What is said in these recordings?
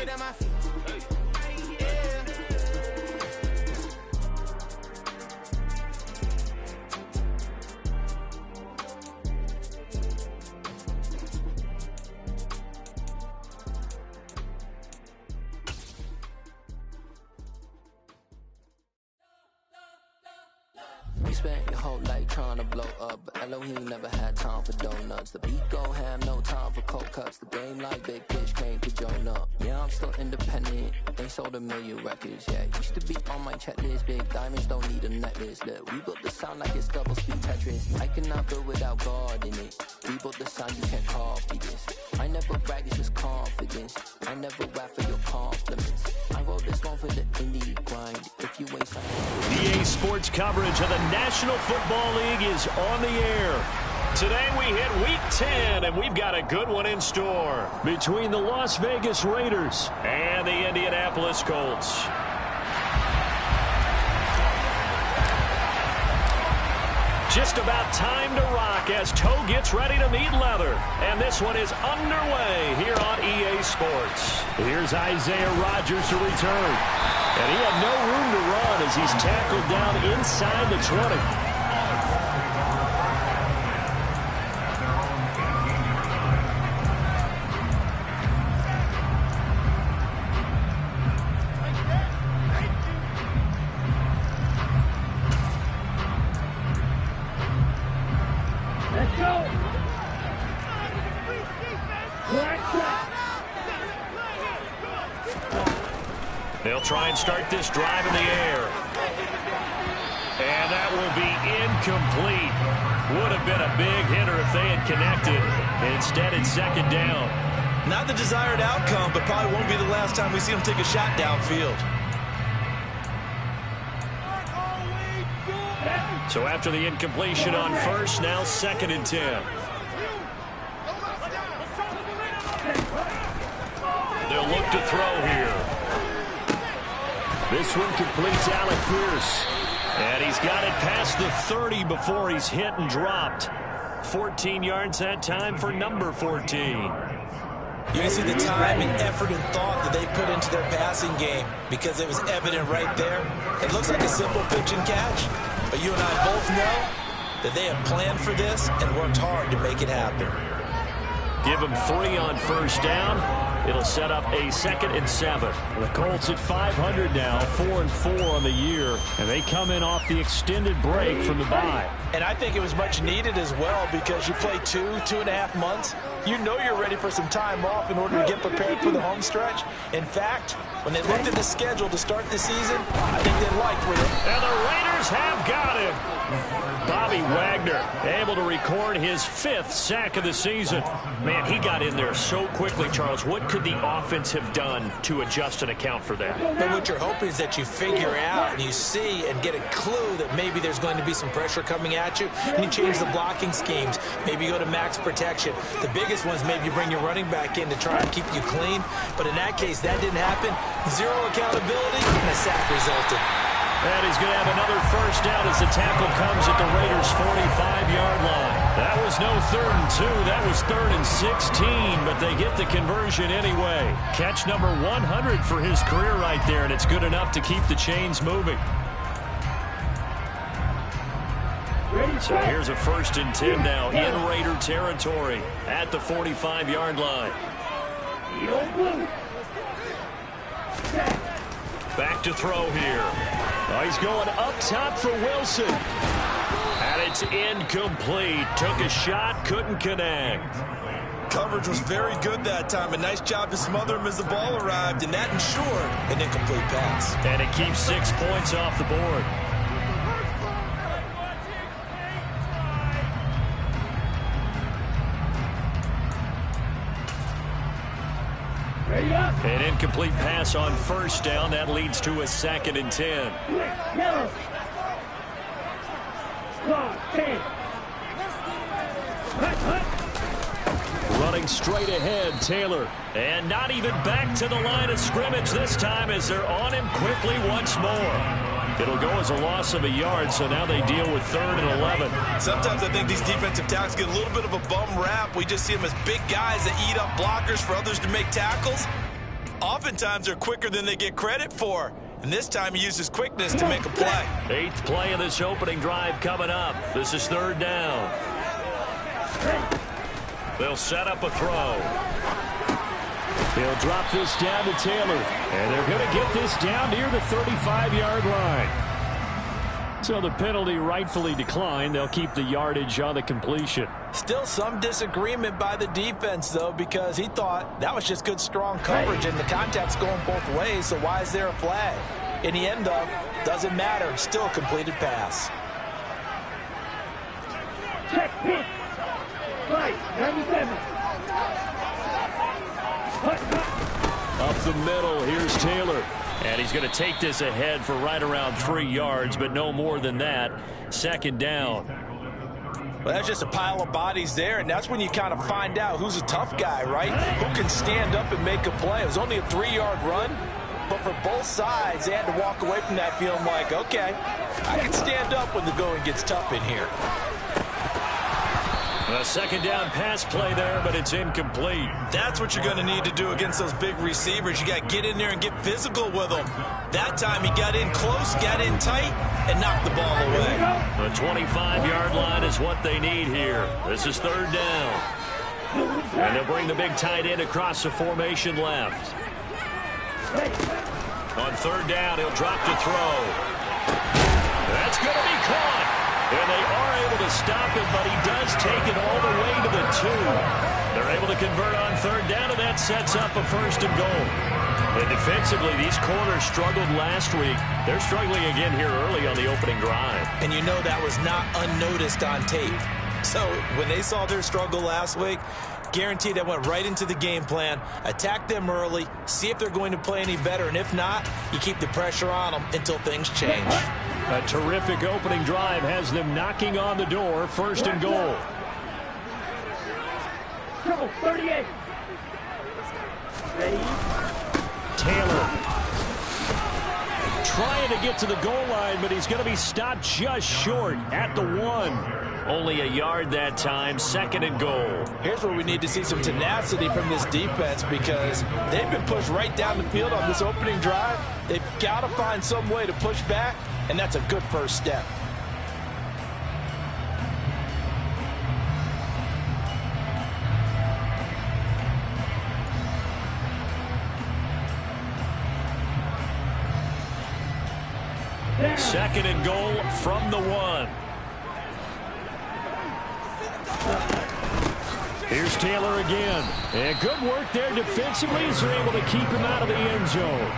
right at my feet. You spent your whole life trying to blow up, but Elohim never had time for donuts. The beat gon' have no time for cold cuts. The game like Big Fish came to join up. Yeah, I'm still independent, ain't sold a million records. Yeah, used to be on my checklist. Big diamonds don't need a necklace. Look, we built the sound like it's double speed Tetris. I cannot build without God in it. We built the sound, you can't copy this. I never brag, it's just confidence. I never rap for your compliments. I wrote this one for the indie grind. If you ain't signed, EA Sports coverage of the National Football League is on the air. Today we hit Week 10, and we've got a good one in store between the Las Vegas Raiders and the Indianapolis Colts. Just about time to rock as Toe gets ready to meet leather. And this one is underway here on EA Sports. Here's Isaiah Rodgers to return. And he had no room to run as he's tackled down inside the 20. They'll try and start this drive in the air. And that will be incomplete. Would have been a big hitter if they had connected. Instead, it's second down. Not the desired outcome, but probably won't be the last time we see him take a shot downfield. So after the incompletion on first, now 2nd and 10. They'll look to throw here. This one completes Alec Pierce. And he's got it past the 30 before he's hit and dropped. 14 yards that time for number 14. You can see the time and effort and thought that they put into their passing game because it was evident right there. It looks like a simple pitch and catch, but you and I both know that they have planned for this and worked hard to make it happen. Give them 3 on first down. It'll set up a 2nd and 7. The Colts at 500 now, 4-4 on the year, and they come in off the extended break from the bye. And I think it was much needed as well because you play 2.5 months. You know you're ready for some time off in order to get prepared for the home stretch. In fact, when they looked at the schedule to start the season, I think they liked where they... And the Raiders have got him. Bobby Wagner able to record his 5th sack of the season. Man, he got in there so quickly, Charles. What could the offense have done to adjust and account for that? But what you're hoping is that you figure out and you see and get a clue that maybe there's going to be some pressure coming at you, and you change the blocking schemes. Maybe you go to max protection. The biggest ones, maybe you bring your running back in to try and keep you clean. But in that case, that didn't happen. 0 accountability, and a sack resulted. And he's going to have another first down as the tackle comes at the Raiders' 45-yard line. That was no 3rd and 2. That was 3rd and 16, but they get the conversion anyway. Catch number 100 for his career right there, and it's good enough to keep the chains moving. So here's a 1st and 10 now in Raider territory at the 45-yard line. Back to throw here. Oh, he's going up top for Wilson. And it's incomplete. Took a shot, couldn't connect. Coverage was very good that time. A nice job to smother him as the ball arrived, and that ensured an incomplete pass. And it keeps 6 points off the board. An incomplete pass on first down. That leads to a 2nd and 10. Running straight ahead, Taylor. And not even back to the line of scrimmage this time as they're on him quickly once more. It'll go as a loss of a yard, so now they deal with 3rd and 11. Sometimes I think these defensive tackles get a little bit of a bum rap. We just see them as big guys that eat up blockers for others to make tackles. Oftentimes they're quicker than they get credit for. And this time he used his quickness to make a play. 8th play of this opening drive coming up. This is 3rd down. They'll set up a throw. They'll drop this down to Taylor. And they're going to get this down near the 35-yard line. So the penalty rightfully declined. They'll keep the yardage on the completion. Still some disagreement by the defense, though, because he thought that was just good, strong coverage, and the contact's going both ways, so why is there a flag? In the end, though, doesn't matter. Still a completed pass. Check, pitch. Right, 97. Up the middle, here's Taylor. And he's going to take this ahead for right around 3 yards, but no more than that. 2nd down. Well, that's just a pile of bodies there, and that's when you kind of find out who's a tough guy, right? Who can stand up and make a play. It was only a 3-yard run, but for both sides, they had to walk away from that feeling like, okay, I can stand up when the going gets tough in here. A 2nd down pass play there, but it's incomplete. That's what you're going to need to do against those big receivers. You got to get in there and get physical with them. That time he got in close, got in tight, and knocked the ball away. The 25-yard line is what they need here. This is 3rd down. And they'll bring the big tight end across the formation left. On 3rd down, he'll drop to throw. That's going to be caught. And they are able to stop it, but he does take it all the way to the 2. They're able to convert on 3rd down, and that sets up a 1st and goal. And defensively, these corners struggled last week. They're struggling again here early on the opening drive. And you know that was not unnoticed on tape. So when they saw their struggle last week, guaranteed that went right into the game plan. Attack them early, see if they're going to play any better, and if not, you keep the pressure on them until things change. A terrific opening drive has them knocking on the door. 1st and goal. Trouble, 38. Ready? Taylor trying to get to the goal line, but he's going to be stopped just short at the 1. Only a yard that time. 2nd and goal. Here's where we need to see some tenacity from this defense, because they've been pushed right down the field on this opening drive. They've got to find some way to push back, and that's a good first step. Second and goal from the 1. Here's Taylor again. And good work there defensively as they're able to keep him out of the end zone.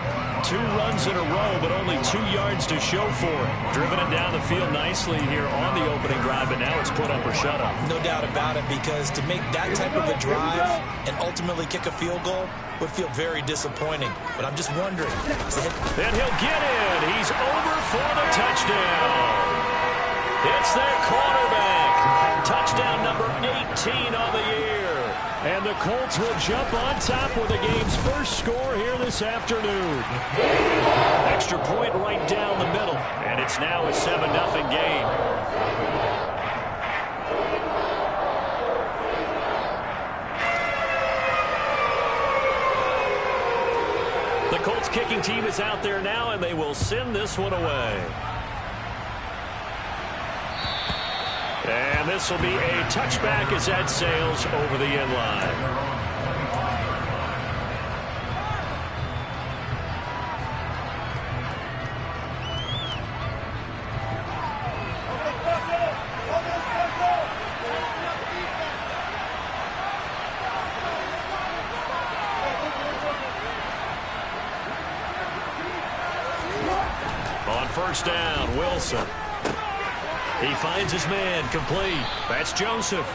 2 runs in a row, but only 2 yards to show for it. Driven it down the field nicely here on the opening drive, but now it's put up or shut up. No doubt about it, because to make that type of a drive and ultimately kick a field goal would feel very disappointing. But I'm just wondering. And he'll get in. He's over for the touchdown. It's their quarterback. Touchdown number 18 on the year. And the Colts will jump on top with the game's first score here this afternoon. Extra point right down the middle. And it's now a 7-0 game. The Colts kicking team is out there now, and they will send this one away. And this will be a touchback as that sails over the end line. On 1st down, Wilson. He finds his man, complete. That's Joseph.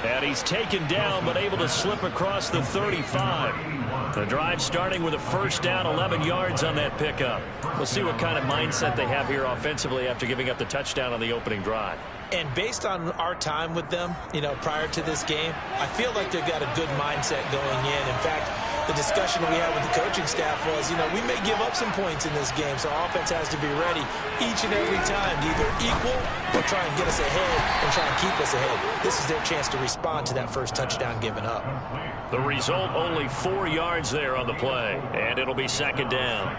And he's taken down, but able to slip across the 35. The drive starting with a 1st down, 11 yards on that pickup. We'll see what kind of mindset they have here offensively after giving up the touchdown on the opening drive. And based on our time with them, prior to this game, I feel like they've got a good mindset going in. In fact, the discussion we had with the coaching staff was, we may give up some points in this game, so our offense has to be ready each and every time to either equal or try and get us ahead and try and keep us ahead. This is their chance to respond to that first touchdown given up. The result, only 4 yards there on the play, and it'll be second down.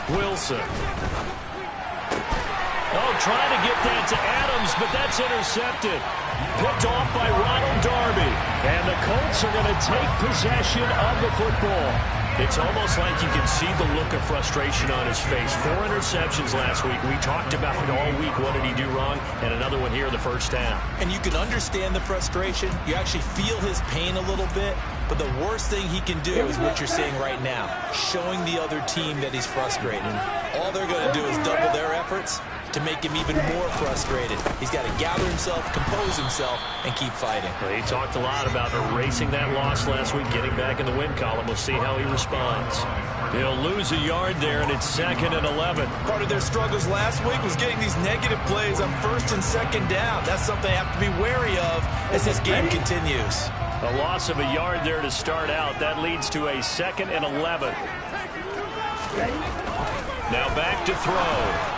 Wilson. Oh, trying to get that to Adams, but that's intercepted. Picked off by Ronald Darby. And the Colts are going to take possession of the football. It's almost like you can see the look of frustration on his face. 4 interceptions last week. We talked about it all week. What did he do wrong? And another one here in the first half. And you can understand the frustration. You actually feel his pain a little bit. But the worst thing he can do is what you're seeing right now, showing the other team that he's frustrated. All they're going to do is double their efforts to make him even more frustrated. He's got to gather himself, compose himself, and keep fighting. Well, he talked a lot about erasing that loss last week, getting back in the win column. We'll see how he responds. He'll lose a yard there, and it's 2nd and 11. Part of their struggles last week was getting these negative plays on 1st and 2nd down. That's something they have to be wary of as this game continues. A loss of a yard there to start out. That leads to a 2nd and 11. Now back to throw.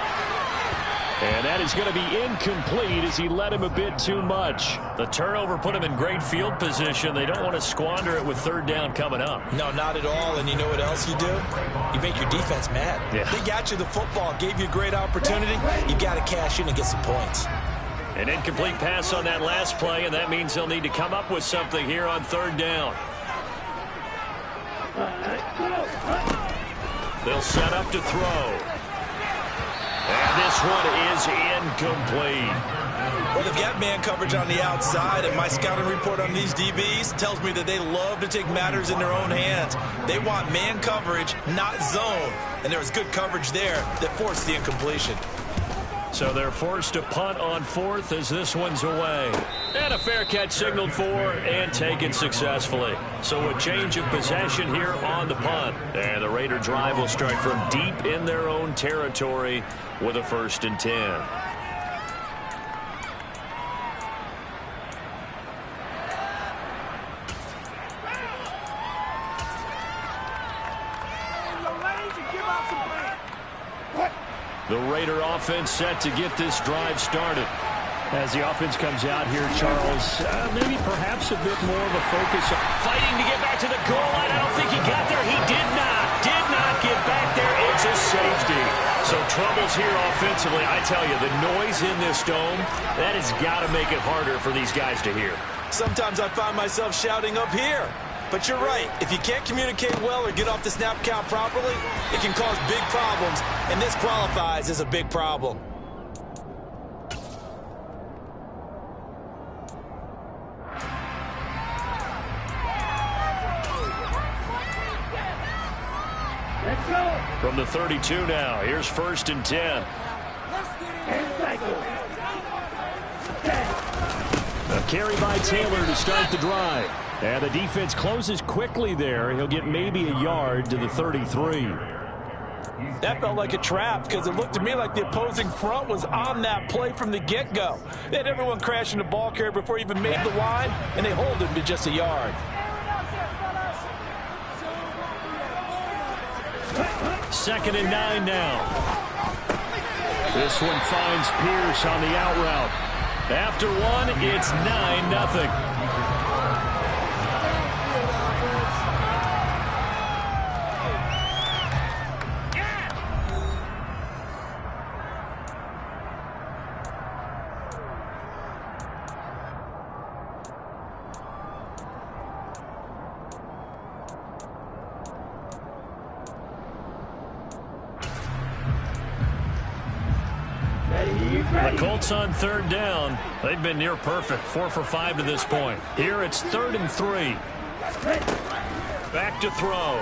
And that is going to be incomplete as he led him a bit too much. The turnover put him in great field position. They don't want to squander it with 3rd down coming up. No, not at all. And you know what else you do? You make your defense mad. Yeah. They got you the football, gave you a great opportunity. You got to cash in and get some points. An incomplete pass on that last play, and that means they'll need to come up with something here on 3rd down. They'll set up to throw. And this one is incomplete. Well, they've got man coverage on the outside, and my scouting report on these DBs tells me that they love to take matters in their own hands. They want man coverage, not zone. And there was good coverage there that forced the incompletion. So they're forced to punt on 4th as this one's away. And a fair catch signaled for and taken successfully. So a change of possession here on the punt. And the Raider drive will start from deep in their own territory with a 1st and 10. The Raider offense set to get this drive started. As the offense comes out here, Charles, maybe perhaps a bit more of a focus. Fighting to get back to the goal line. I don't think he got there. He did not get back there. It's a safety. So troubles here offensively. I tell you, the noise in this dome, that has got to make it harder for these guys to hear. Sometimes I find myself shouting up here. But you're right. If you can't communicate well or get off the snap count properly, it can cause big problems, and this qualifies as a big problem. Let's go. From the 32 now, here's 1st and 10. A carry by Taylor to start the drive. And the defense closes quickly there. He'll get maybe a yard to the 33. That felt like a trap because it looked to me like the opposing front was on that play from the get-go. They had everyone crashing the ball carrier before he even made the line, and they hold him to just a yard. Second and 9 now. This one finds Pierce on the out route. After one, it's 9-0. The Colts on 3rd down. They've been near perfect. 4 for 5 to this point. Here it's 3rd and 3. Back to throw.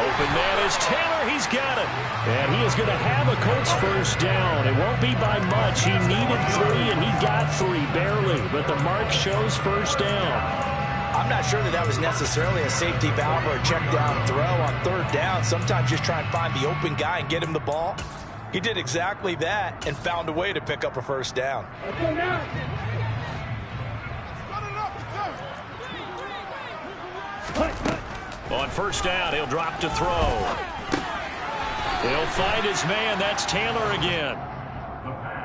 Open man is Taylor. He's got it. And he is going to have a Colts 1st down. It won't be by much. He needed 3, and he got 3 barely. But the mark shows 1st down. I'm not sure that was necessarily a safety valve or a check down throw on 3rd down. Sometimes just try and find the open guy and get him the ball. He did exactly that and found a way to pick up a 1st down. On first down, he'll drop to throw. He'll find his man. That's Taylor again.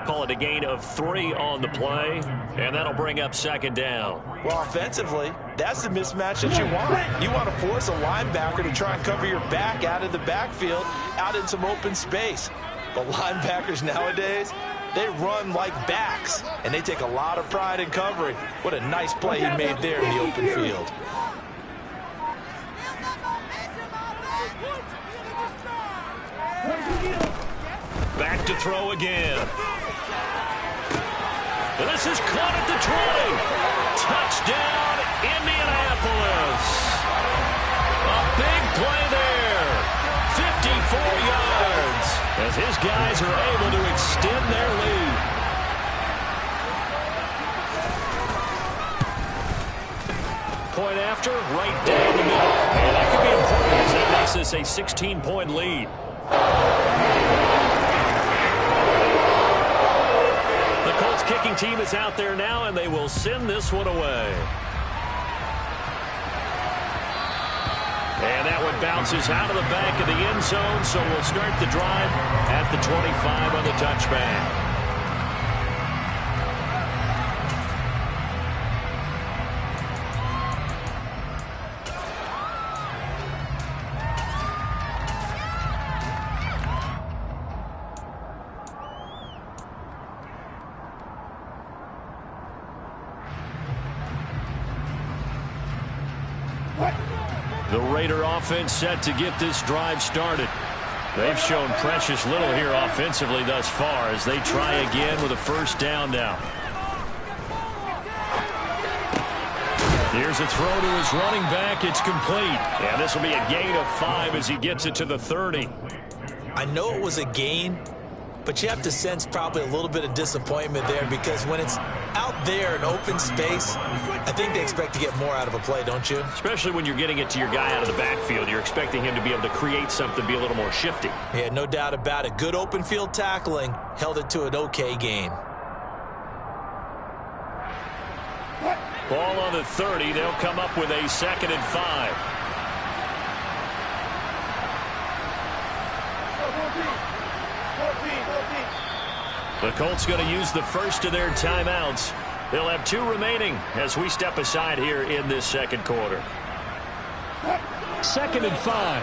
Call it a gain of 3 on the play, and that'll bring up second down. Well, offensively, that's the mismatch that you want. You want to force a linebacker to try and cover your back out of the backfield, out in some open space. But linebackers nowadays, they run like backs, and they take a lot of pride in covering. What a nice play he made there in the open field. Back to throw again. This is caught at the 20. Touchdown, Indianapolis. A big play there. 54 yards as his guys are able to extend their lead. Point after, right down the middle. And that could be important as that makes this a 16-point lead. The Colts kicking team is out there now, and they will send this one away. And that one bounces out of the back of the end zone, so we'll start the drive at the 25 on the touchback. The Raider offense set to get this drive started. They've shown precious little here offensively thus far as they try again with a first down now. Here's a throw to his running back. It's complete. And this will be a gain of 5 as he gets it to the 30. I know it was a gain, but you have to sense probably a little bit of disappointment there because when it's out there in open space, I think they expect to get more out of a play, don't you? Especially when you're getting it to your guy out of the backfield. You're expecting him to be able to create something, be a little more shifty. Yeah, no doubt about it. Good open field tackling held it to an okay gain. Ball on the 30. They'll come up with a 2nd and 5. The Colts going to use the first of their timeouts. They'll have 2 remaining as we step aside here in this second quarter. 2nd and 5.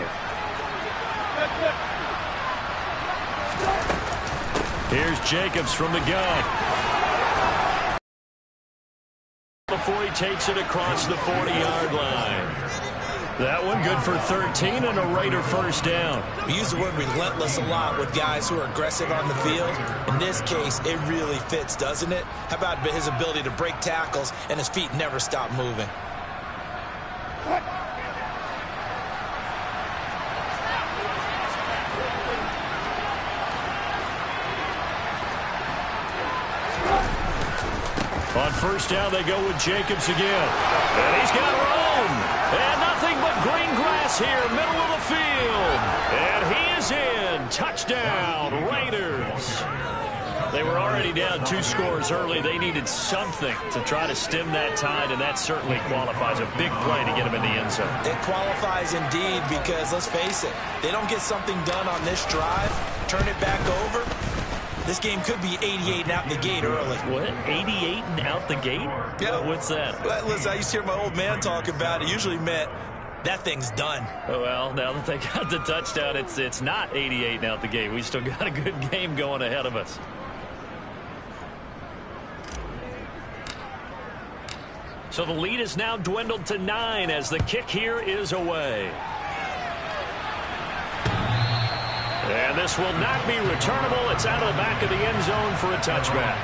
Here's Jacobs from the gun. Before he takes it across the 40-yard line. That one good for 13 and a Raider first down. We use the word relentless a lot with guys who are aggressive on the field. In this case, it really fits, doesn't it? How about his ability to break tackles and his feet never stop moving? On first down, they go with Jacobs again. And he's got room. And nothing but green grass here, middle of the field. And he is in. Touchdown, Raiders. They were already down 2 scores early. They needed something to try to stem that tide, and that certainly qualifies. A big play to get them in the end zone. It qualifies indeed because, let's face it, they don't get something done on this drive, turn it back over. This game could be 88 and out the gate early. What? 88 and out the gate? Yeah. What's that? Well, listen, I used to hear my old man talk about it. Usually meant that thing's done. Oh, well, now that they got the touchdown, it's not 88 and out the gate. We still got a good game going ahead of us. So the lead is now dwindled to 9 as the kick here is away. And this will not be returnable. It's out of the back of the end zone for a touchback.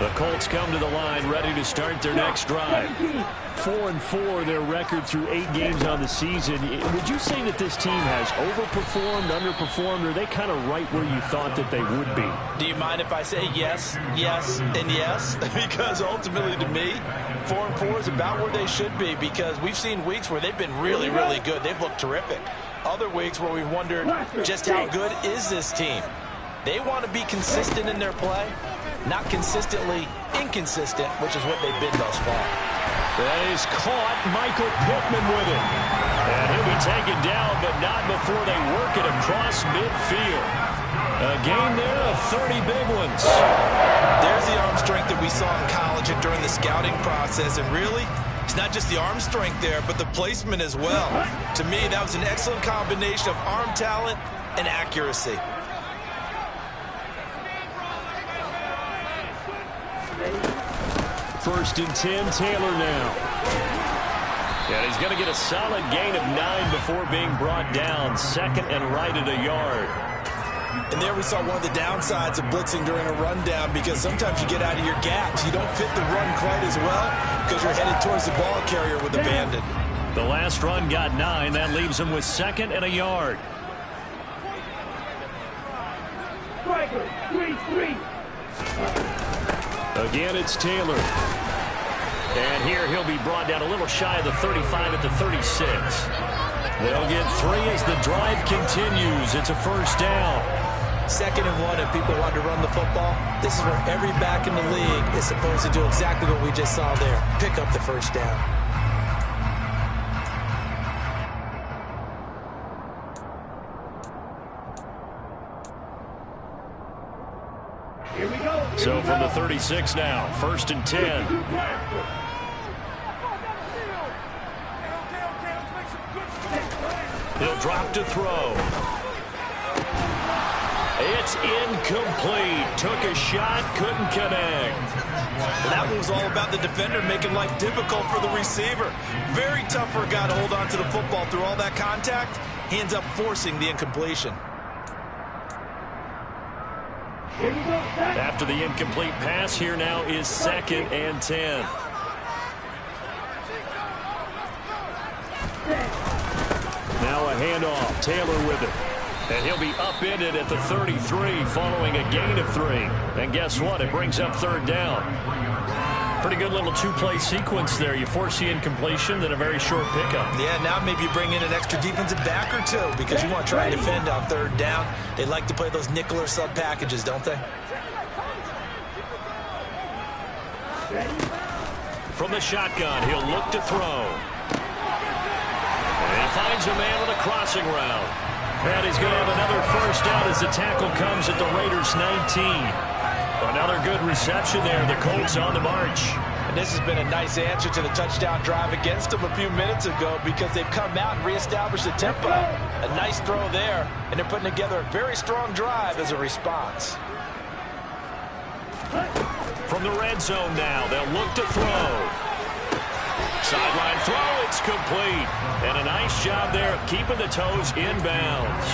The Colts come to the line ready to start their next drive. 4-4 their record through 8 games on the season. Would you say that this team has overperformed, underperformed, or are they kind of right where you thought that they would be? Do you mind if I say yes, yes, and yes? Because ultimately to me, 4-4 is about where they should be, because we've seen weeks where they've been really, really good. They've looked terrific. Other weeks where we've wondered just how good is this team. They want to be consistent in their play, not consistently inconsistent, which is what they've been thus far. That is caught. Michael Pittman with it. And he'll be taken down, but not before they work it across midfield. A gain there of 30 big ones. There's the arm strength that we saw in college and during the scouting process. And really, it's not just the arm strength there, but the placement as well. To me, that was an excellent combination of arm talent and accuracy. First and 10, Taylor now. And he's going to get a solid gain of 9 before being brought down. Second and right at a yard. And there we saw one of the downsides of blitzing during a rundown, because sometimes you get out of your gaps. You don't fit the run quite as well because you're headed towards the ball carrier with abandon. The last run got 9. That leaves him with second and a yard. Striker, 3-3. Again, it's Taylor. And here he'll be brought down a little shy of the 35 at the 36. They'll get 3 as the drive continues. It's a first down. 2nd and 1, and people want to run the football. This is where every back in the league is supposed to do exactly what we just saw there. Pick up the first down. Here we go. So from the 36 now, first and 10. He'll drop to throw. It's incomplete. Took a shot, couldn't connect. That was all about the defender making life difficult for the receiver. Very tough for a guy to hold on to the football through all that contact. He ends up forcing the incompletion. After the incomplete pass, here now is 2nd and 10. Now a handoff. Taylor with it. And he'll be upended at the 33 following a gain of 3. And guess what? It brings up 3rd down. Pretty good little 2-play sequence there. You force the incompletion, then a very short pickup. Yeah, now maybe you bring in an extra defensive back or 2 because you want to try and defend on 3rd down. They like to play those nickel or sub packages, don't they? From the shotgun, he'll look to throw. And he finds a man on the crossing route. And he's going to have another first down as the tackle comes at the Raiders' 19. Another good reception there. The Colts on the march. And this has been a nice answer to the touchdown drive against them a few minutes ago, because they've come out and reestablished the tempo. A nice throw there, and they're putting together a very strong drive as a response. From the red zone now, they'll look to throw. Sideline throw, it's complete. And a nice job there of keeping the toes inbounds.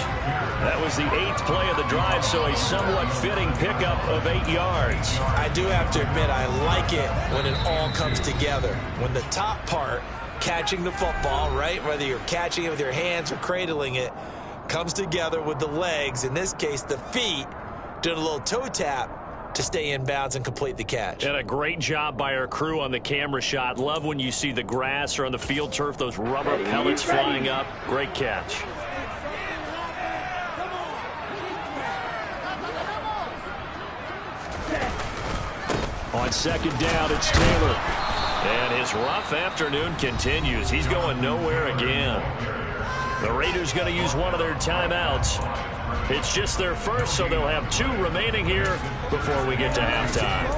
That was the 8th play of the drive, so a somewhat fitting pickup of 8 yards. I do have to admit, I like it when it all comes together. When the top part, catching the football, right, whether you're catching it with your hands or cradling it, comes together with the legs, in this case the feet, doing a little toe tap to stay in bounds and complete the catch. And a great job by our crew on the camera shot. Love when you see the grass or on the field turf, those rubber pellets flying up. Great catch. On 2nd down, it's Taylor. And his rough afternoon continues. He's going nowhere again. The Raiders going to use one of their timeouts. It's just their first, so they'll have 2 remaining here before we get to halftime.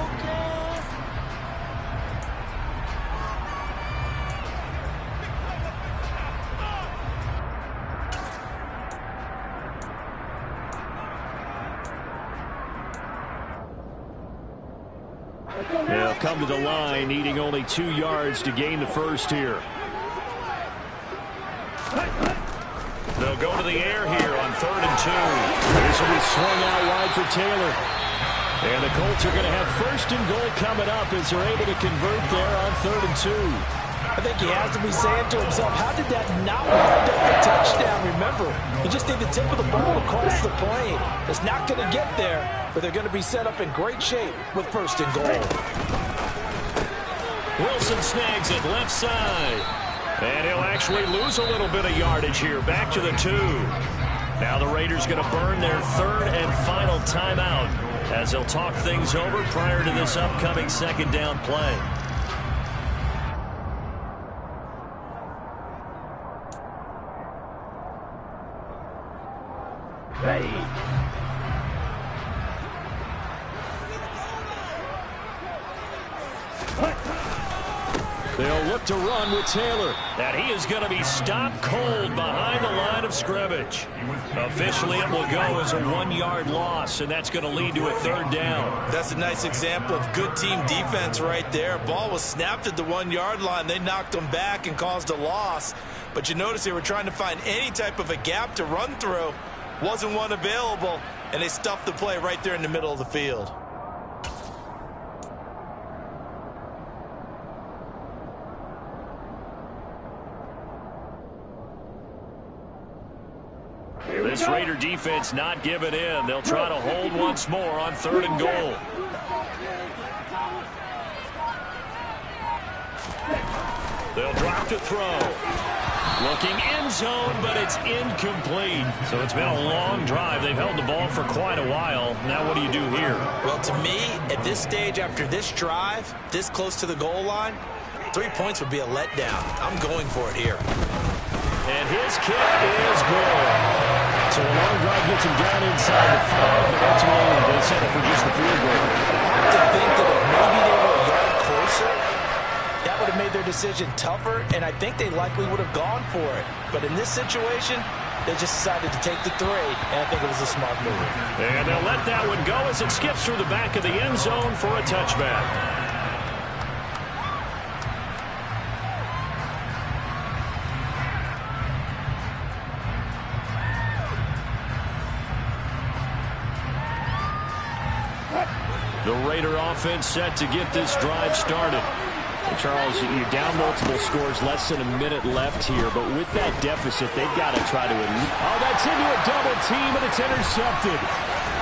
They'll come to the line, needing only 2 yards to gain the first here. They'll go to the air here on 3rd and 2. This will be swung out wide for Taylor. And the Colts are going to have 1st and goal coming up as they're able to convert there on 3rd and 2. I think he has to be saying to himself, how did that not wind up a touchdown? Remember, you just need the tip of the ball across the plane. It's not going to get there, but they're going to be set up in great shape with 1st and goal. Wilson snags it left side. And he'll actually lose a little bit of yardage here. Back to the 2. Now the Raiders going to burn their 3rd and final timeout as they'll talk things over prior to this upcoming 2nd down play. Ready. They'll look to run with Taylor. And he is going to be stopped cold behind the line of scrimmage. Officially, it will go as a 1-yard loss, and that's going to lead to a 3rd down. That's a nice example of good team defense right there. Ball was snapped at the 1-yard line. They knocked them back and caused a loss. But you notice they were trying to find any type of a gap to run through. Wasn't one available, and they stuffed the play right there in the middle of the field. This Raider defense not giving in. They'll try to hold once more on 3rd and goal. They'll drop to throw. Looking end zone, but it's incomplete. So it's been a long drive. They've held the ball for quite a while. Now what do you do here? Well, to me, at this stage, after this drive, this close to the goal line, 3 points would be a letdown. I'm going for it here. And his kick is good. So a long drive gets him down inside the 5, but ultimately they settle for just the field goal. I have to think that if maybe they were a yard closer, that would have made their decision tougher, and I think they likely would have gone for it. But in this situation, they just decided to take the 3, and I think it was a smart move. And they'll let that one go as it skips through the back of the end zone for a touchback. The Raider offense set to get this drive started. And Charles, you're down multiple scores, less than a minute left here, but with that deficit, they've got to try to elite. Oh, that's into a double team, and it's intercepted.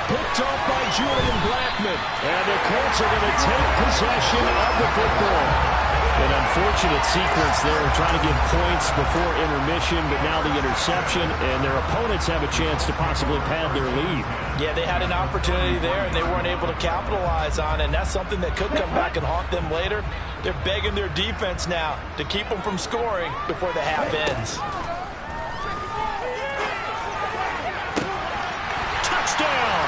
Picked off by Julian Blackmon. And the Colts are going to take possession of the football. An unfortunate sequence there, trying to get points before intermission, but now the interception, and their opponents have a chance to possibly pad their lead. Yeah, they had an opportunity there, and they weren't able to capitalize on it, and that's something that could come back and haunt them later. They're begging their defense now to keep them from scoring before the half ends. Touchdown!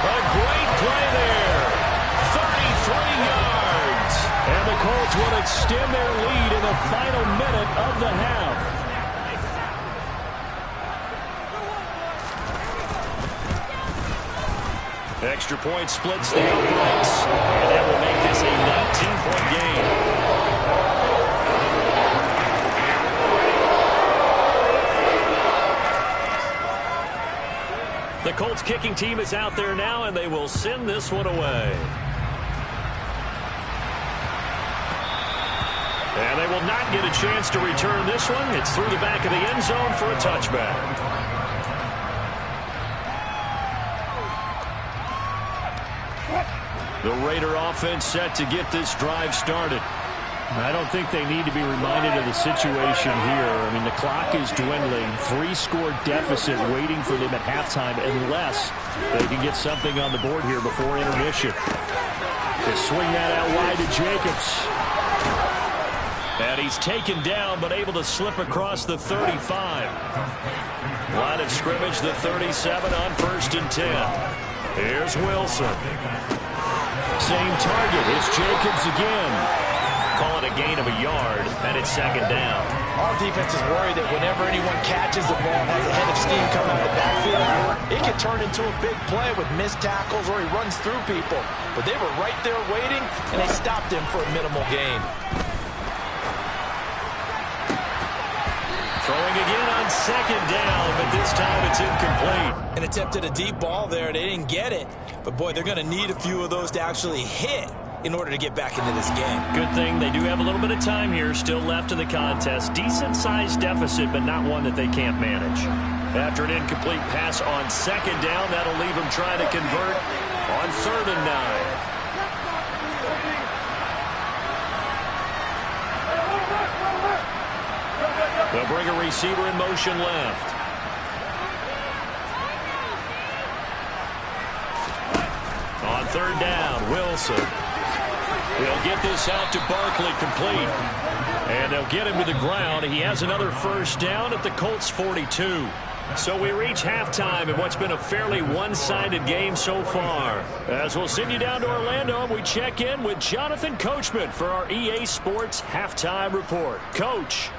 A great play there. 33 yards. And the Colts will extend their lead in the final minute of the half. Extra point splits the uprights. And that will make this a 19-point game. The Colts kicking team is out there now, and they will send this one away. And they will not get a chance to return this one. It's through the back of the end zone for a touchback. The Raider offense set to get this drive started. I don't think they need to be reminded of the situation here. I mean, the clock is dwindling. 3-score deficit waiting for them at halftime unless they can get something on the board here before intermission. They swing that out wide to Jacobs. And he's taken down but able to slip across the 35. Line of scrimmage, the 37 on 1st and 10. Here's Wilson. Same target. It's Jacobs again. Call it a gain of a yard, and it's 2nd down. Our defense is worried that whenever anyone catches the ball and has a head of steam come out of the backfield, it can turn into a big play with missed tackles or he runs through people. But they were right there waiting, and they stopped him for a minimal gain. Throwing again on second down, but this time it's incomplete. And attempted a deep ball there. They didn't get it. But, boy, they're going to need a few of those to actually hit in order to get back into this game. Good thing they do have a little bit of time here still left in the contest. Decent-sized deficit, but not one that they can't manage. After an incomplete pass on second down, that'll leave them trying to convert on 3rd and 9. They'll bring a receiver in motion left. On 3rd down, Wilson. He'll get this out to Barkley, complete. And they'll get him to the ground. He has another first down at the Colts 42. So we reach halftime in what's been a fairly one-sided game so far. As we'll send you down to Orlando, we check in with Jonathan Coachman for our EA Sports Halftime Report. Coach.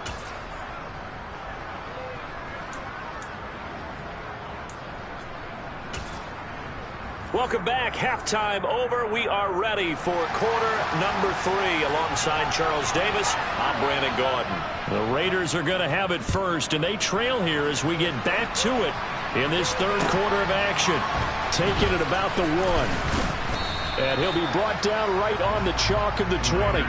Welcome back. Halftime over. We are ready for quarter number 3. Alongside Charles Davis, I'm Brandon Gaudin. The Raiders are going to have it first, and they trail here as we get back to it in this 3rd quarter of action. Taking it about the 1. And he'll be brought down right on the chalk of the 20.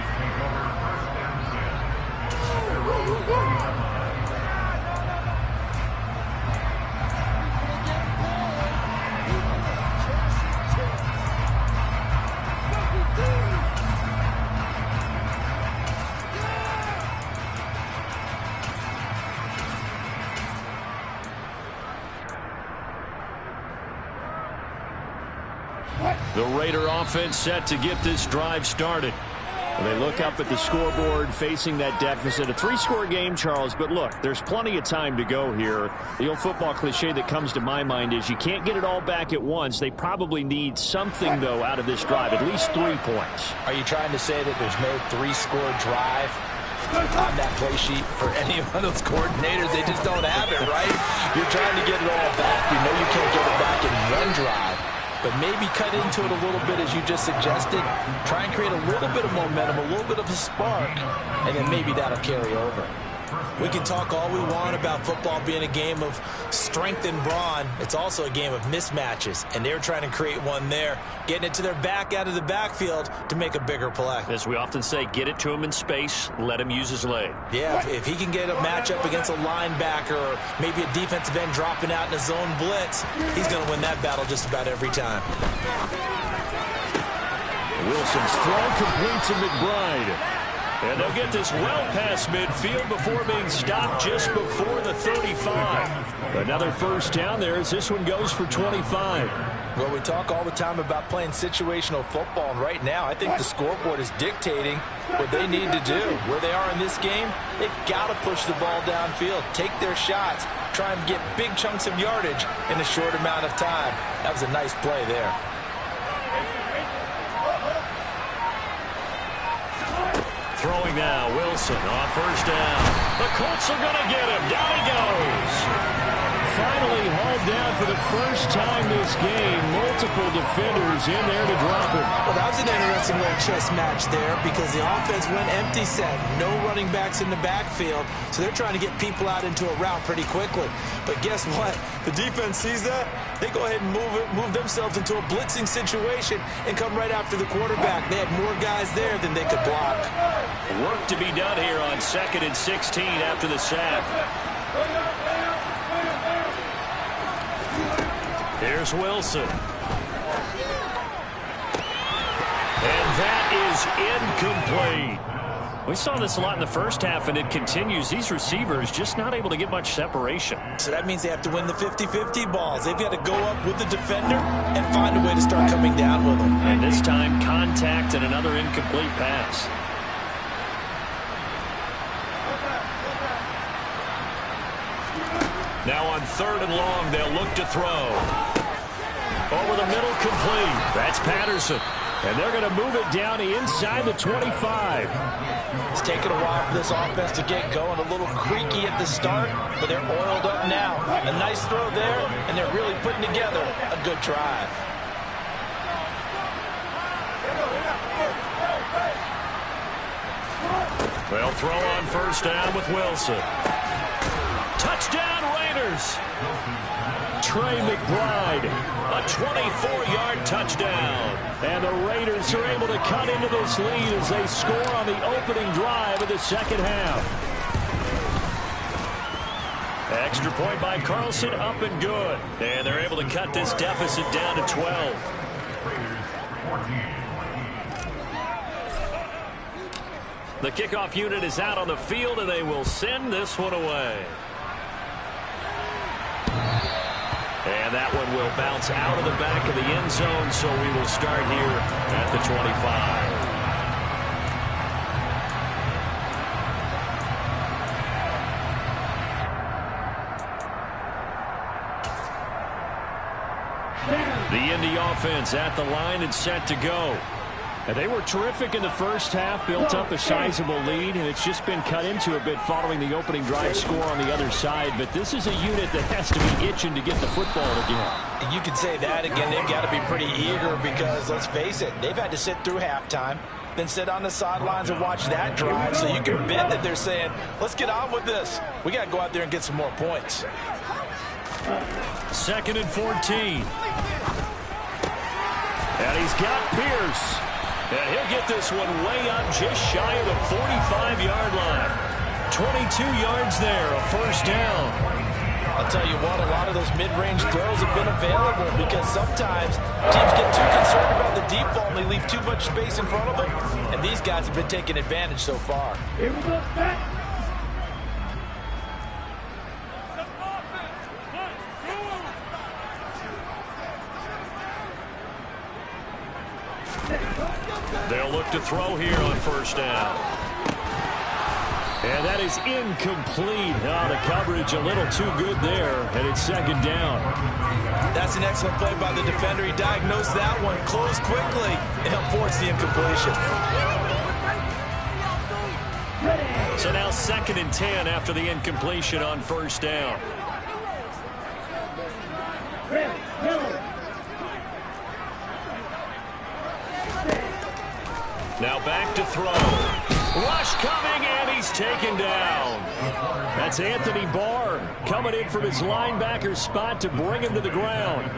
The Raider offense set to get this drive started. They look up at the scoreboard facing that deficit. A 3-score game, Charles, but look, there's plenty of time to go here. The old football cliche that comes to my mind is you can't get it all back at once. They probably need something, though, out of this drive, at least 3 points. Are you trying to say that there's no 3-score drive on that play sheet for any of those coordinators? They just don't have it, right? You're trying to get it all back. You know you can't get it back in one drive. But maybe cut into it a little bit, as you just suggested. Try and create a little bit of momentum, a little bit of a spark, and then maybe that'll carry over. We can talk all we want about football being a game of strength and brawn. It's also a game of mismatches, and they're trying to create one there, getting it to their back out of the backfield to make a bigger play. As we often say, get it to him in space, let him use his leg. Yeah, if he can get a matchup against a linebacker or maybe a defensive end dropping out in a zone blitz, he's going to win that battle just about every time. Wilson's throw complete to McBride. And they'll get this well past midfield before being stopped just before the 35. Another first down there as this one goes for 25. Well, we talk all the time about playing situational football, and right now I think the scoreboard is dictating what they need to do. Where they are in this game, they've got to push the ball downfield, take their shots, try and get big chunks of yardage in a short amount of time. That was a nice play there. Throwing now, Wilson on first down. The Colts are going to get him. Down he goes. Finally hauled down for the first time this game. Multiple defenders in there to drop him. Well, that was an interesting little chess match there because the offense went empty set. No running backs in the backfield, so they're trying to get people out into a route pretty quickly. But guess what? The defense sees that. They go ahead and move themselves into a blitzing situation and come right after the quarterback. They had more guys there than they could block. Work to be done here on 2nd and 16 after the sack. Here's Wilson. And that is incomplete. We saw this a lot in the first half, and it continues. These receivers just not able to get much separation. So that means they have to win the 50-50 balls. They've got to go up with the defender and find a way to start coming down with them. And this time, contact and another incomplete pass. Now on 3rd and long, they'll look to throw. Over the middle, complete. That's Patterson. And they're going to move it down inside the 25. It's taken a while for this offense to get going. A little creaky at the start, but they're oiled up now. A nice throw there, and they're really putting together a good drive. They'll throw on first down with Wilson. Touchdown, Raiders. Trey McBride, a 24-yard touchdown. And the Raiders are able to cut into this lead as they score on the opening drive of the second half. Extra point by Carlson, up and good. And they're able to cut this deficit down to 12. The kickoff unit is out on the field, and they will send this one away. And that one will bounce out of the back of the end zone, so we will start here at the 25. The Indy offense at the line and set to go. And they were terrific in the first half, built up a sizable lead, and it's just been cut into a bit following the opening drive score on the other side. But this is a unit that has to be itching to get the football again. You could say that again. They've got to be pretty eager because, let's face it, they've had to sit through halftime, then sit on the sidelines and watch that drive. So you can bet that they're saying, let's get on with this. We got to go out there and get some more points. 2nd and 14. And he's got Pierce. And he'll get this one way up just shy of the 45-yard line. 22 yards there, a first down. I'll tell you what, a lot of those mid-range throws have been available because sometimes teams get too concerned about the deep ball and they leave too much space in front of them. And these guys have been taking advantage so far. Here we go, back. They'll look to throw here on first down. And that is incomplete. Oh, the coverage a little too good there, and it's second down. That's an excellent play by the defender. He diagnosed that one, closed quickly, and helped force the incompletion. So now 2nd and 10 after the incompletion on first down. Now back to throw. Rush coming, and he's taken down. That's Anthony Barr coming in from his linebacker spot to bring him to the ground.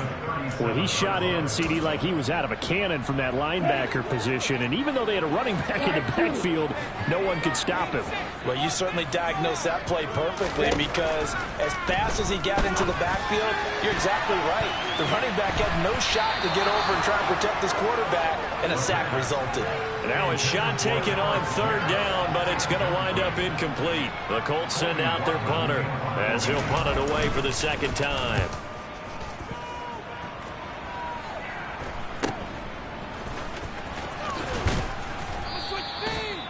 Well, he shot in, CD, like he was out of a cannon from that linebacker position. And even though they had a running back in the backfield, no one could stop him. Well, you certainly diagnosed that play perfectly because as fast as he got into the backfield, you're exactly right. The running back had no shot to get over and try and protect his quarterback, and a sack resulted. Now a shot taken on third down, but it's going to wind up incomplete. The Colts send out their punter as he'll punt it away for the second time.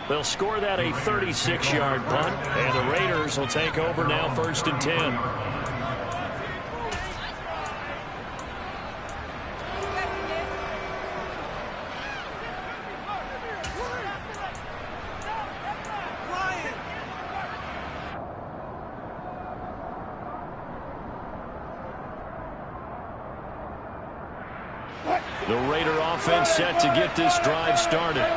They'll score that a 36-yard punt, and the Raiders will take over now 1st and 10. The Raider offense set to get this drive started.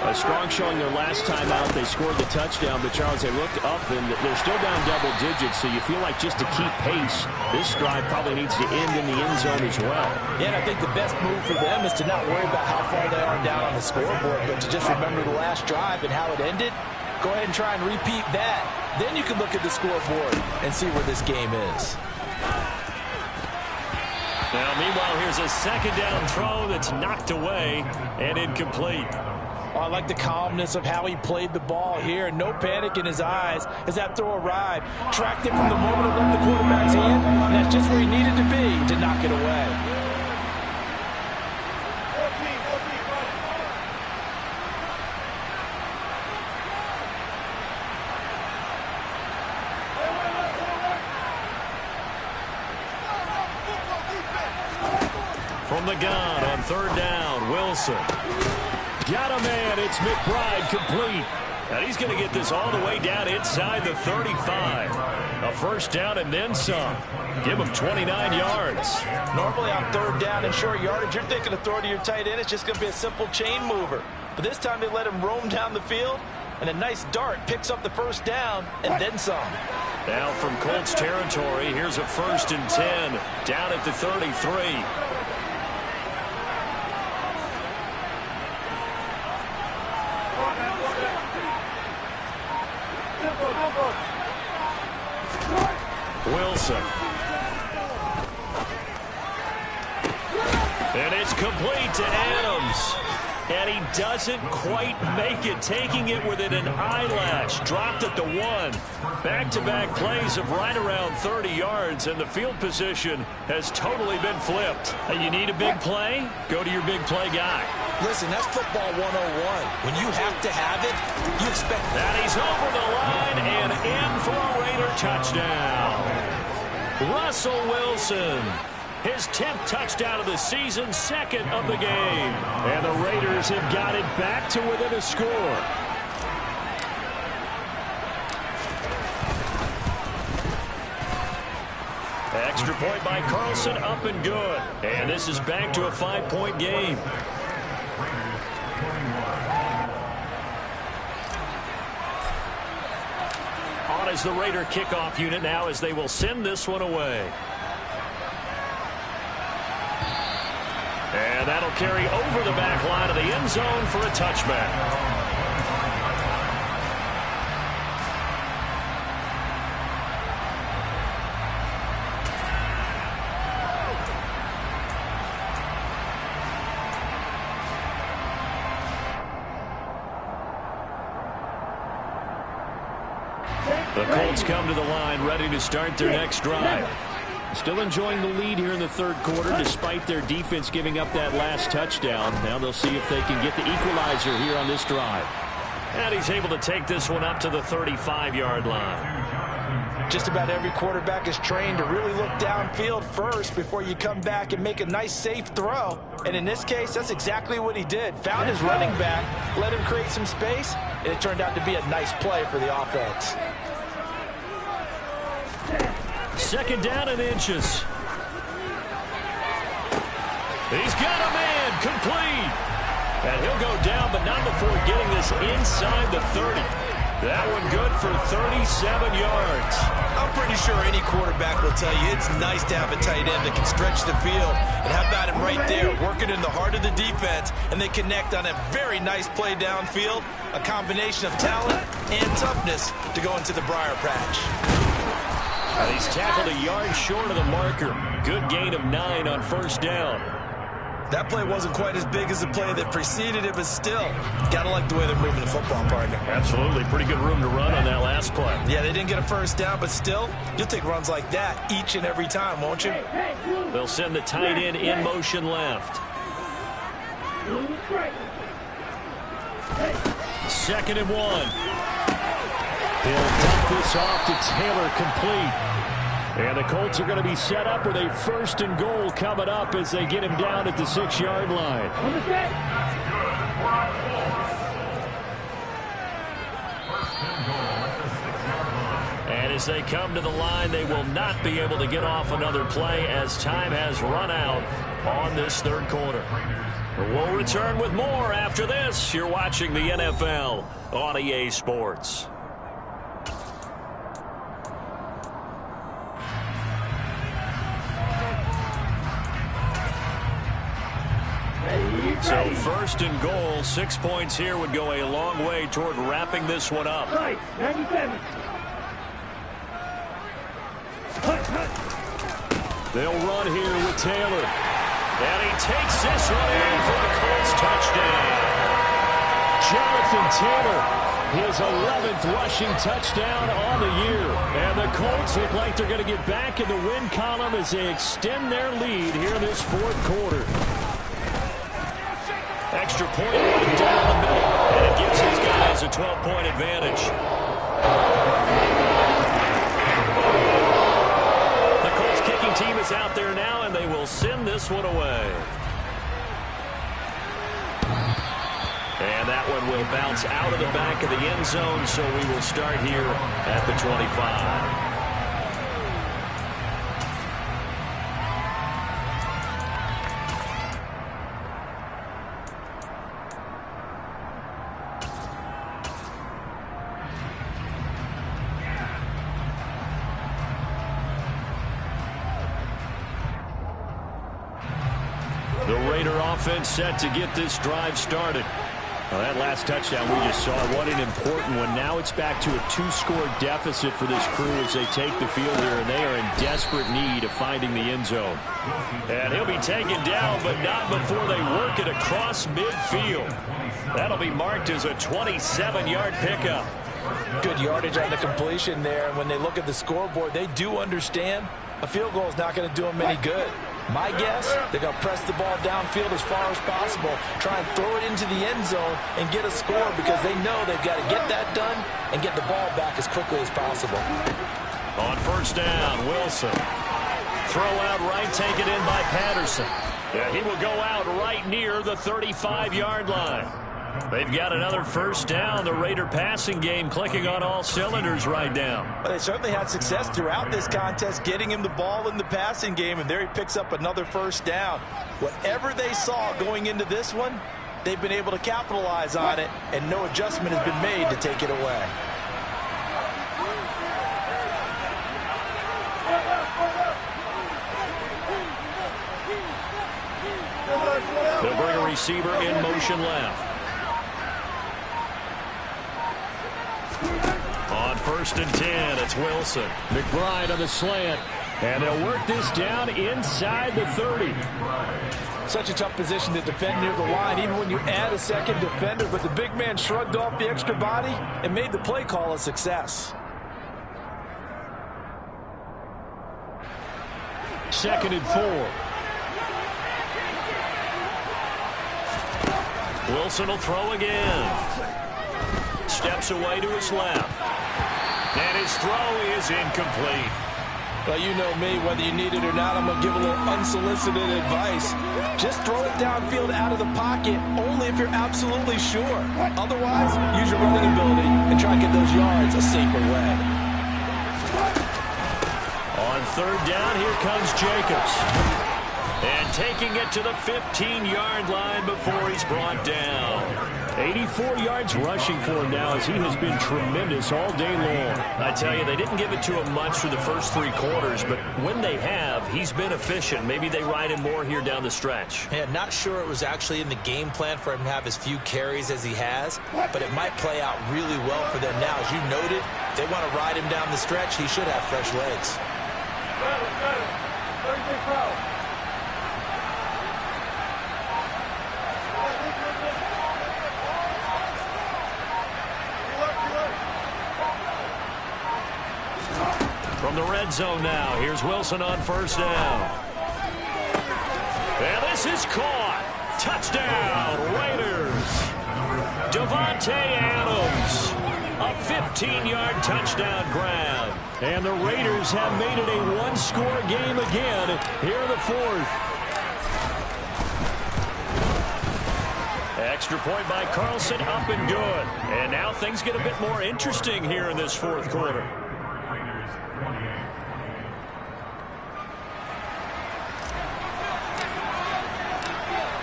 A strong showing their last time out. They scored the touchdown, but Charles, they looked up and they're still down double digits, so you feel like just to keep pace, this drive probably needs to end in the end zone as well. Yeah, and I think the best move for them is to not worry about how far they are down on the scoreboard, but to just remember the last drive and how it ended. Go ahead and try and repeat that. Then you can look at the scoreboard and see where this game is. Now, meanwhile, here's a second down throw that's knocked away and incomplete. Oh, I like the calmness of how he played the ball here. No panic in his eyes as that throw arrived. Tracked it from the moment it left the quarterback's hand, and that's just where he needed to be to knock it away. From the gun on third down, Wilson. Got a man, it's McBride complete. And he's going to get this all the way down inside the 35. A first down and then some. Give him 29 yards. Normally on third down and short yardage, you're thinking of throwing to your tight end. It's just going to be a simple chain mover. But this time they let him roam down the field, and a nice dart picks up the first down and then some. Now from Colts territory, here's a 1st and 10 down at the 33. Wilson. And it's complete to Adams. And he doesn't quite make it, taking it within an eyelash. Dropped at the 1. Back-to-back plays of right around 30 yards, and the field position has totally been flipped. And you need a big play? Go to your big play guy. Listen, that's football 101. When you have to have it, you expect that. He's over the line and in for a Raider touchdown. Russell Wilson. His 10th touchdown of the season, 2nd of the game. And the Raiders have got it back to within a score. Extra point by Carlson, up and good. And this is back to a 5-point game. On is the Raider kickoff unit now as they will send this one away. And that'll carry over the back line of the end zone for a touchback. The Colts come to the line ready to start their next drive. Still enjoying the lead here in the 3rd quarter despite their defense giving up that last touchdown. Now they'll see if they can get the equalizer here on this drive. And he's able to take this one up to the 35-yard line. Just about every quarterback is trained to really look downfield first before you come back and make a nice safe throw. And in this case, that's exactly what he did. Found his running back, let him create some space, and it turned out to be a nice play for the offense. 2nd down and inches. He's got a man complete. And he'll go down, but not before getting this inside the 30. That one good for 37 yards. I'm pretty sure any quarterback will tell you it's nice to have a tight end that can stretch the field. And how about him right there, working in the heart of the defense, and they connect on a very nice play downfield, a combination of talent and toughness to go into the briar patch. He's tackled a yard short of the marker. Good gain of 9 on 1st down. That play wasn't quite as big as the play that preceded it, but still, gotta like the way they're moving the football, partner. Absolutely. Pretty good room to run on that last play. Yeah, they didn't get a 1st down, but still, you'll take runs like that each and every time, won't you? They'll send the tight end in motion left. 2nd and 1. He'll dump this off to Taylor, complete. And the Colts are going to be set up with a 1st and goal coming up as they get him down at the 6-yard line. And as they come to the line, they will not be able to get off another play as time has run out on this 3rd quarter. We'll return with more after this. You're watching the NFL on EA Sports. So 1st and goal, 6 points here would go a long way toward wrapping this one up. Right, 97. They'll run here with Taylor. And he takes this one in for the Colts touchdown. Jonathan Taylor, his 11th rushing touchdown on the year. And the Colts look like they're going to get back in the win column as they extend their lead here in this 4th quarter. Extra point right down the middle, and it gives his guys a 12-point advantage. The Colts kicking team is out there now, and they will send this one away. And that one will bounce out of the back of the end zone, so we will start here at the 25. Raider offense set to get this drive started. Well, that last touchdown we just saw, what an important one. Now it's back to a 2-score deficit for this crew as they take the field here, and they are in desperate need of finding the end zone. And he'll be taken down, but not before they work it across midfield. That'll be marked as a 27-yard pickup. Good yardage on the completion there. And when they look at the scoreboard, they do understand a field goal is not going to do them any good. My guess, they're going to press the ball downfield as far as possible, try and throw it into the end zone and get a score because they know they've got to get that done and get the ball back as quickly as possible. On first down, Wilson. Throw out right, taken in by Patterson. Yeah, he will go out right near the 35-yard line. They've got another first down. The Raider passing game clicking on all cylinders right now. Well, they certainly had success throughout this contest getting him the ball in the passing game, and there he picks up another first down. Whatever they saw going into this one, they've been able to capitalize on it, and no adjustment has been made to take it away. They'll bring a receiver in motion left. On first and 10, it's Wilson. McBride on the slant. And they'll work this down inside the 30. Such a tough position to defend near the line, even when you add a second defender. But the big man shrugged off the extra body and made the play call a success. Second and 4. Wilson will throw again. Steps away to his left. And his throw is incomplete. Well, you know me, whether you need it or not, I'm going to give a little unsolicited advice. Just throw it downfield out of the pocket, only if you're absolutely sure. Otherwise, use your running ability and try and get those yards a safer way. On third down, here comes Jacobs. And taking it to the 15-yard line before he's brought down. 84 yards rushing for him now as he has been tremendous all day long. I tell you, they didn't give it to him much for the first 3 quarters, but when they have, he's been efficient. Maybe they ride him more here down the stretch. Yeah, not sure it was actually in the game plan for him to have as few carries as he has, but it might play out really well for them now. As you noted, if they want to ride him down the stretch, he should have fresh legs. From the red zone now, here's Wilson on first down. And this is caught. Touchdown, Raiders. Devontae Adams, a 15-yard touchdown grab. And the Raiders have made it a 1-score game again here in the 4th. Extra point by Carlson, up and good. And now things get a bit more interesting here in this 4th quarter.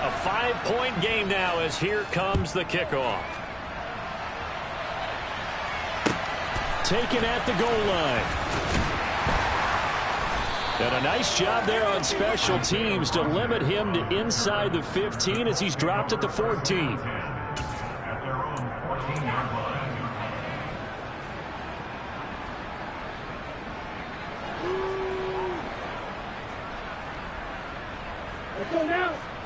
A 5-point game now as here comes the kickoff. Taken at the goal line. And a nice job there on special teams to limit him to inside the 15 as he's dropped at the 14.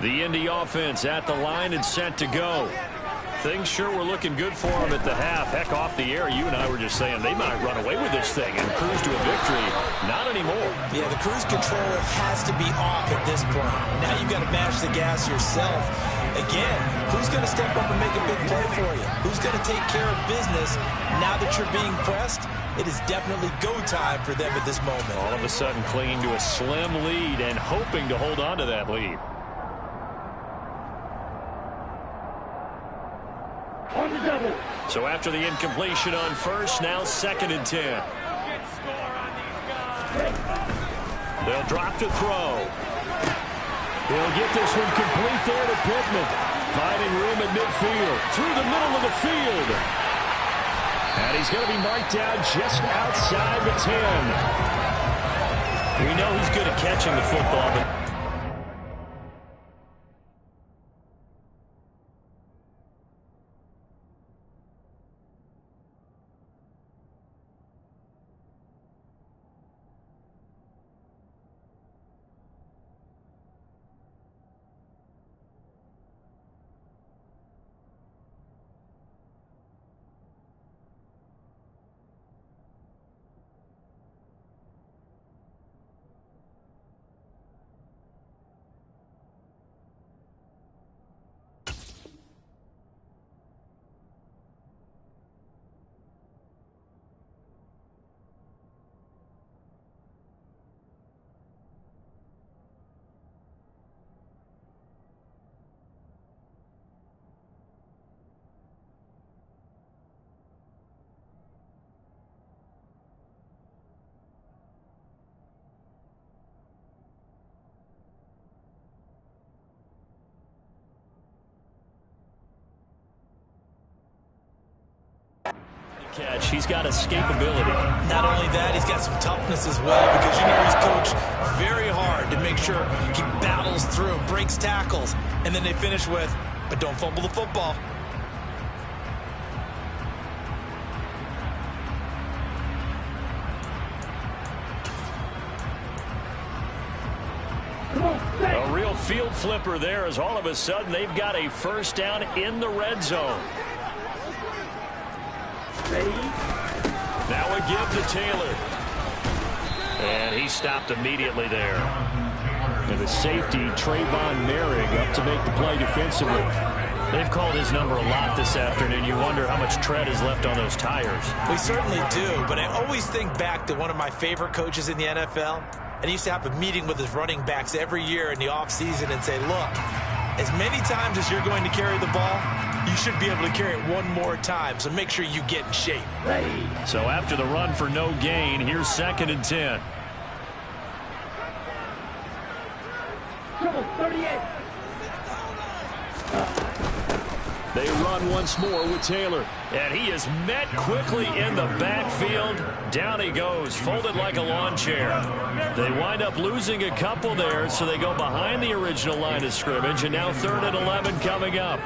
The Indy offense at the line and set to go. Things sure were looking good for them at the half. Heck, off the air, you and I were just saying they might run away with this thing and cruise to a victory. Not anymore. Yeah, the cruise control has to be off at this point. Now you've got to mash the gas yourself. Again, who's going to step up and make a big play for you? Who's going to take care of business now that you're being pressed? It is definitely go time for them at this moment. All of a sudden clinging to a slim lead and hoping to hold on to that lead. So after the incompletion on first, now 2nd and 10. They'll drop to throw. He'll get this one complete there to Pittman. Finding room at midfield. Through the middle of the field. And he's going to be marked down just outside the 10. We know he's good at catching the football, but Catch. He's got escapability. Not only that, he's got some toughness as well, because you know he's coached very hard to make sure he battles through, breaks tackles, and then they finish with, but don't fumble the football. A real field flipper there, as all of a sudden they've got a first down in the red zone. Now a give to Taylor. And he stopped immediately there. And the safety, Trayvon Merrick, up to make the play defensively. They've called his number a lot this afternoon. You wonder how much tread is left on those tires. We certainly do, but I always think back to one of my favorite coaches in the NFL. And he used to have a meeting with his running backs every year in the offseason and say, look, as many times as you're going to carry the ball, you should be able to carry it one more time, so make sure you get in shape. So after the run for no gain, here's 2nd and 10. Trouble 38. They run once more with Taylor. And he is met quickly in the backfield. Down he goes, folded like a lawn chair. They wind up losing a couple there, so they go behind the original line of scrimmage, and now 3rd and 11 coming up.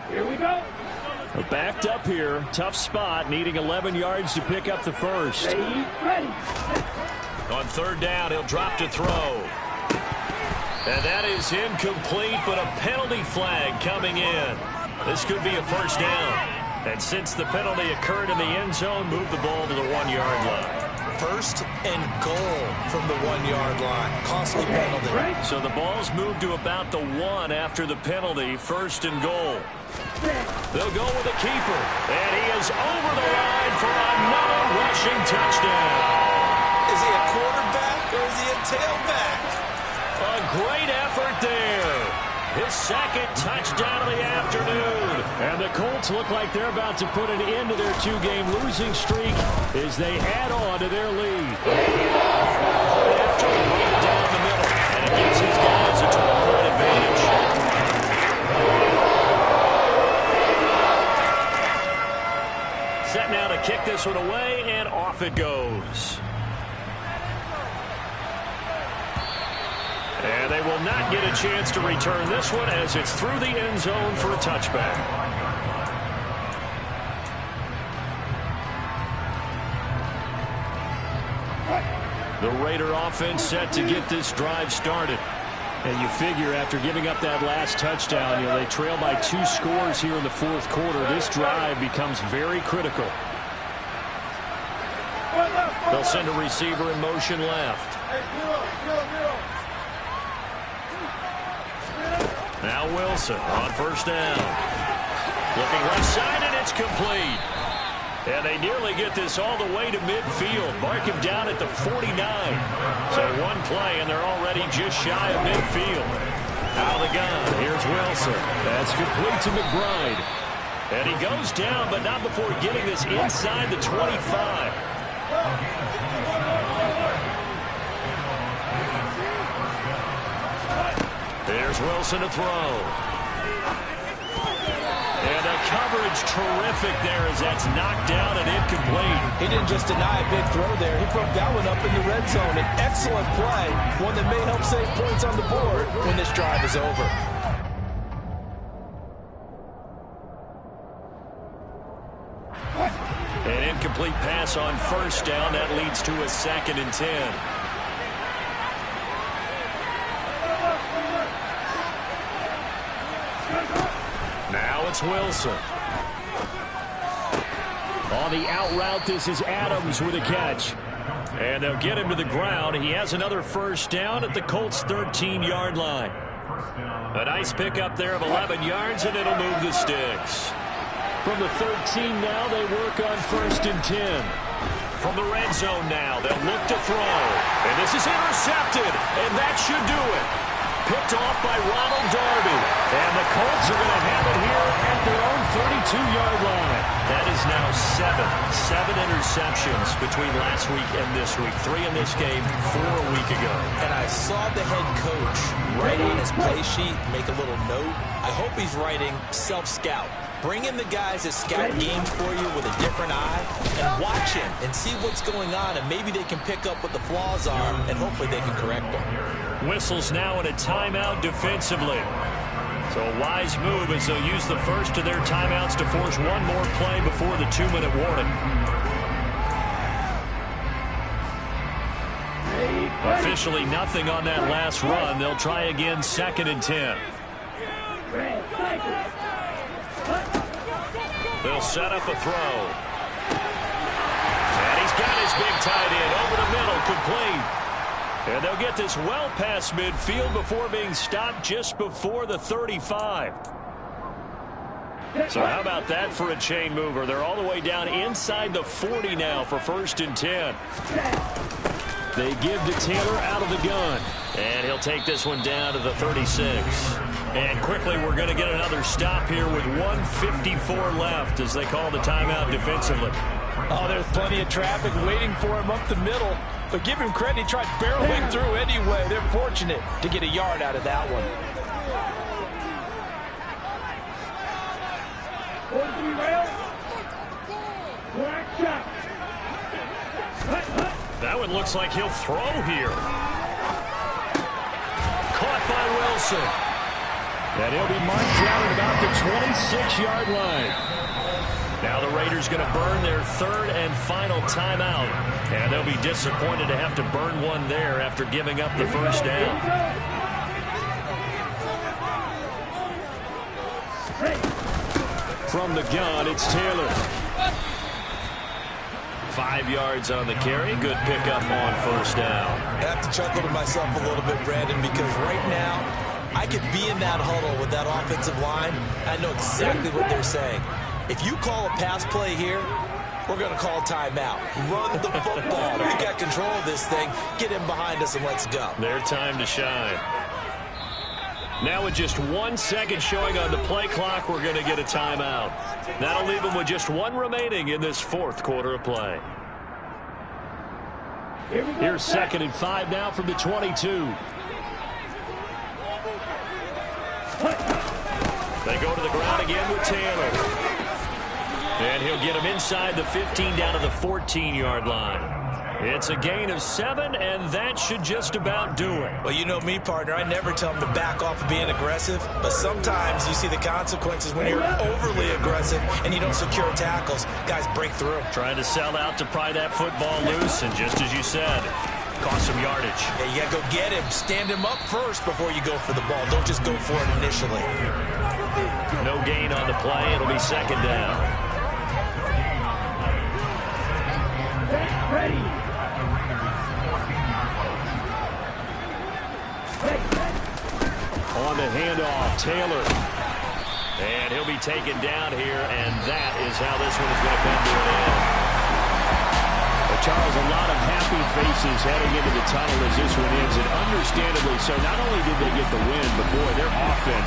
Here we go. Backed up here, tough spot, needing 11 yards to pick up the first. Ready. On 3rd down, he'll drop to throw. And that is incomplete, but a penalty flag coming in. This could be a first down. And since the penalty occurred in the end zone, move the ball to the 1-yard line. 1st and goal from the 1-yard line. Costly penalty. So the ball's moved to about the 1 after the penalty. 1st and goal. They'll go with a keeper. And he is over the line for another rushing touchdown. Is he a quarterback or is he a tailback? A great effort there. His 2nd touchdown of the afternoon. And the Colts look like they're about to put an end to their 2-game losing streak as they add on to their lead. After right down the middle, and it gives his guys a 12-point advantage. Set now to kick this one away, and off it goes. And they will not get a chance to return this one as it's through the end zone for a touchback. The Raider offense set to get this drive started. And you figure after giving up that last touchdown, they trail by 2 scores here in the 4th quarter. This drive becomes very critical. They'll send a receiver in motion left. Now Wilson on 1st down. Looking left side, and it's complete. And they nearly get this all the way to midfield. Mark him down at the 49. So one play, and they're already just shy of midfield. Out of the gun, here's Wilson. That's complete to McBride. And he goes down, but not before getting this inside the 25. There's Wilson to throw. And the coverage terrific there as that's knocked down and incomplete. He didn't just deny a big throw there. He broke that one up in the red zone. An excellent play, one that may help save points on the board when this drive is over. An incomplete pass on 1st down. That leads to a 2nd and 10. Now it's Wilson. On the out route, this is Adams with a catch. And they'll get him to the ground. He has another first down at the Colts' 13-yard line. A nice pickup there of 11 yards, and it'll move the sticks. From the 13 now, they work on 1st and 10. From the red zone now, they'll look to throw. And this is intercepted, and that should do it. Picked off by Ronald Darby. And the Colts are going to have it here at their own 32-yard line. That is now 7 interceptions between last week and this week. 3 in this game, 4 a week ago. And I saw the head coach write on his play sheet, make a little note. I hope he's writing self-scout. Bring in the guys that scout games for you with a different eye and watch him and see what's going on, and maybe they can pick up what the flaws are, and hopefully they can correct them. Whistles now in a timeout defensively. So a wise move as they'll use the first of their timeouts to force one more play before the 2-minute warning. Officially nothing on that last run. They'll try again, 2nd and 10. They'll set up a throw. And he's got his big tight end over the middle, complete. And they'll get this well past midfield before being stopped just before the 35. So how about that for a chain mover? They're all the way down inside the 40 now for 1st and 10. They give to Taylor out of the gun. And he'll take this one down to the 36. And quickly we're going to get another stop here with 1:54 left as they call the timeout defensively. Oh, there's plenty of traffic waiting for him up the middle. But give him credit, he tried barreling through anyway. They're fortunate to get a yard out of that one. That one looks like he'll throw here. Caught by Wilson. And he'll be marked down at about the 26-yard line. Now the Raiders going to burn their 3rd and final timeout. And they'll be disappointed to have to burn one there after giving up the first down. From the gun, it's Taylor. 5 yards on the carry. Good pickup on 1st down. I have to chuckle to myself a little bit, Brandon, because right now I could be in that huddle with that offensive line. I know exactly what they're saying. If you call a pass play here, we're going to call timeout. Run the football. We got control of this thing. Get him behind us and let's go. Their time to shine. Now with just 1 second showing on the play clock, we're going to get a timeout. That'll leave them with just 1 remaining in this 4th quarter of play. Here's 2nd and 5 now from the 22. They go to the ground again with Taylor. And he'll get him inside the 15 down to the 14-yard line. It's a gain of 7, and that should just about do it. Well, you know me, partner. I never tell them to back off of being aggressive, but sometimes you see the consequences when you're overly aggressive and you don't secure tackles. Guys break through. Trying to sell out to pry that football loose, and just as you said, cost some yardage. Yeah, you got to go get him. Stand him up first before you go for the ball. Don't just go for it initially. No gain on the play. It'll be 2nd down. Ready. On the handoff, Taylor. And he'll be taken down here, and that is how this one is going to come to an end. Well, Charles, a lot of happy faces heading into the tunnel as this one ends, and understandably so. Not only did they get the win, but boy, their offense